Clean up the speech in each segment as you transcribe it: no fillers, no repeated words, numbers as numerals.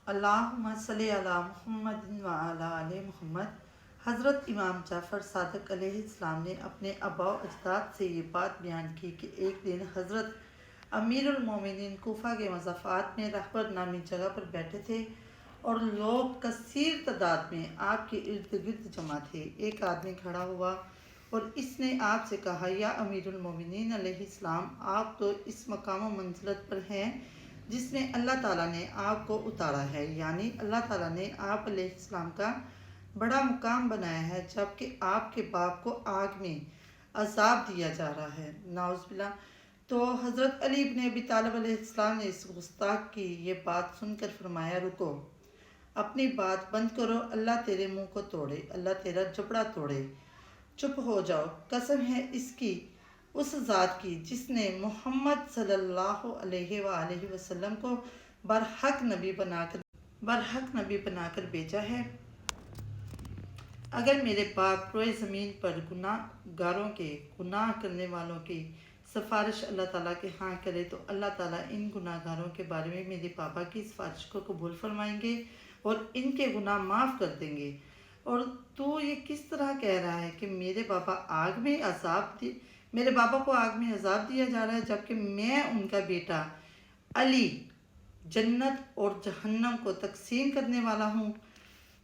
अल्लाहुम्मा सल्ली अला मुहम्मद व अला आले मोहम्मद। हज़रत इमाम जाफ़र सादिक़ अलैहिस्सलाम ने अपने आबा व अजदाद से ये बात बयान की कि एक दिन हज़रत अमीरुल मोमिनीन कूफ़ा के मज़ाफ़ात में रहबर नामी जगह पर बैठे थे और लोग कसीर तादाद में आपके इर्द गिर्द जमा थे। एक आदमी खड़ा हुआ और इसने आपसे कहा, या अमीरुल मोमिनीन अलैहिस्सलाम, आप तो इस मकाम व मंज़िलत पर हैं जिसमें अल्लाह ताला ने आपको उतारा है, यानी अल्लाह ताला ने आप अलैहिस्सलाम का बड़ा मुकाम बनाया है, जबकि आपके बाप को आग में अजाब दिया जा रहा है, नाउज़ुबिल्लाह। तो हज़रत अली इब्न अबी तालिब अलैहिस्सलाम ने इस गुस्ताख की ये बात सुनकर फरमाया, रुको, अपनी बात बंद करो, अल्लाह तेरे मुंह को तोड़े, अल्लाह तेरा जबड़ा तोड़े, चुप हो जाओ। कसम है इसकी, उस ज़ात की जिसने मोहम्मद सल्लल्लाहु अलैहि वसल्लम को बरहक नबी बनाकर भेजा है। अगर मेरे बाप रोए ज़मीन पर गुनाह करने वालों की सिफारिश अल्लाह ताला के हाँ करे तो अल्लाह ताला इन गुनाहगारों के बारे में मेरे पापा की सिफारिश को कबूल फरमाएंगे और इनके गुनाह माफ़ कर देंगे। और तू ये किस तरह कह रहा है कि मेरे बाबा को आग में अजाब दिया जा रहा है, जबकि मैं उनका बेटा अली जन्नत और जहन्नम को तकसीम करने वाला हूँ।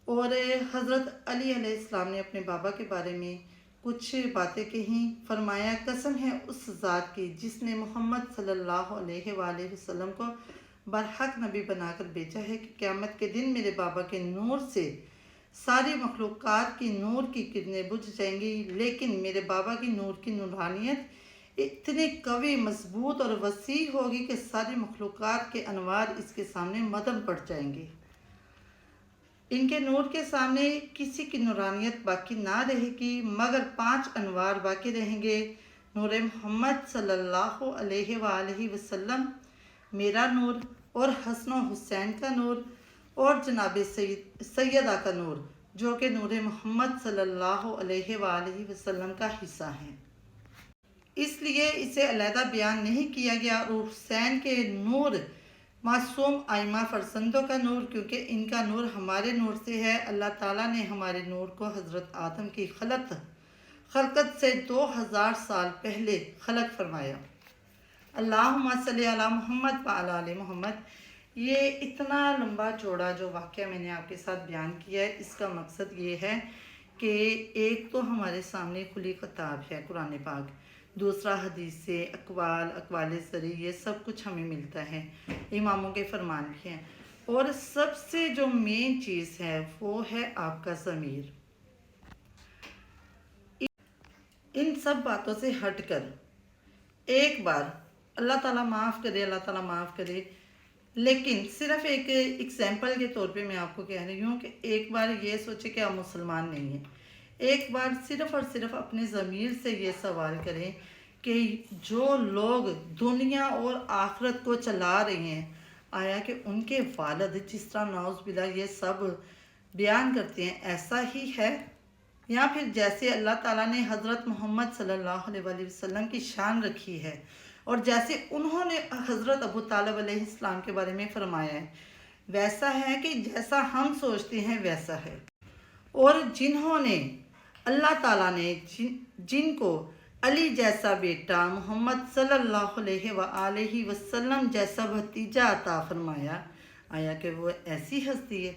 और हज़रत अली अलैहिस्सलाम ने अपने बाबा के बारे में कुछ बातें कहीं, फरमाया, कसम है उस ज़ात की जिसने मोहम्मद सल्लल्लाहु अलैहि वसल्लम को बरहक नबी बनाकर भेजा है कि क़यामत के दिन मेरे बाबा के नूर से सारी मखलूक़ात की नूर की किरणें बुझ जाएंगी, लेकिन मेरे बाबा की नूर की नूरानियत इतनी कवी, मजबूत और वसी होगी कि सारी मखलूक़ात के अनवार इसके सामने मदम पड़ जाएंगे। इनके नूर के सामने किसी की नूरानियत बाकी ना रहेगी, मगर 5 अनवार बाकी रहेंगे। नूर मोहम्मद सल्लल्लाहु अलैहि वसल्लम, मेरा नूर, और हसन व हुसैन का नूर, और जनाब सैयदा का नूर, जो कि नूर मोहम्मद सल्लल्लाहु अलैहि वसल्लम का हिस्सा है। इसलिए इसे अलहदा बयान नहीं किया गया। और हुसैन के नूर मासूम आइमा फरसंदों का नूर, क्योंकि इनका नूर हमारे नूर से है। अल्लाह ताला ने हमारे नूर को हज़रत आदम की खलकत से 2000 साल पहले खलक फरमाया। अल्लाहुम्मा सल्ली अला मुहम्मद व अला आले मोहम्मद। ये इतना लंबा चौड़ा जो वाक़या मैंने आपके साथ बयान किया है, इसका मकसद ये है कि एक तो हमारे सामने खुली किताब है कुरान पाक, दूसरा हदीस से अकवाल सरी, ये सब कुछ हमें मिलता है, इमामों के फरमान भी हैं, और सबसे जो मेन चीज़ है वो है आपका ज़मीर। इन सब बातों से हटकर एक बार अल्लाह ताला माफ़ करे, लेकिन सिर्फ एक एग्जाम्पल के तौर पे मैं आपको कह रही हूँ कि एक बार ये सोचे कि आप मुसलमान नहीं हैं। एक बार सिर्फ और सिर्फ अपने ज़मीर से ये सवाल करें कि जो लोग दुनिया और आखिरत को चला रहे हैं, आया कि उनके वालिद जिस तरह नाउज़ुबिल्लाह ये सब बयान करते हैं ऐसा ही है, या फिर जैसे अल्लाह ताला ने हज़रत मोहम्मद सल्लल्लाहु अलैहि वसल्लम की शान रखी है और जैसे उन्होंने हज़रत अबू तालिब अलैहिस्सलाम के बारे में फरमाया है, वैसा है कि जैसा हम सोचते हैं वैसा है। और जिन्होंने अल्लाह ताला ने जिनको अली जैसा बेटा, मोहम्मद सल्लल्लाहु अलैहि वसल्लम जैसा भतीजा अता फरमाया, आया कि वो ऐसी हस्ती है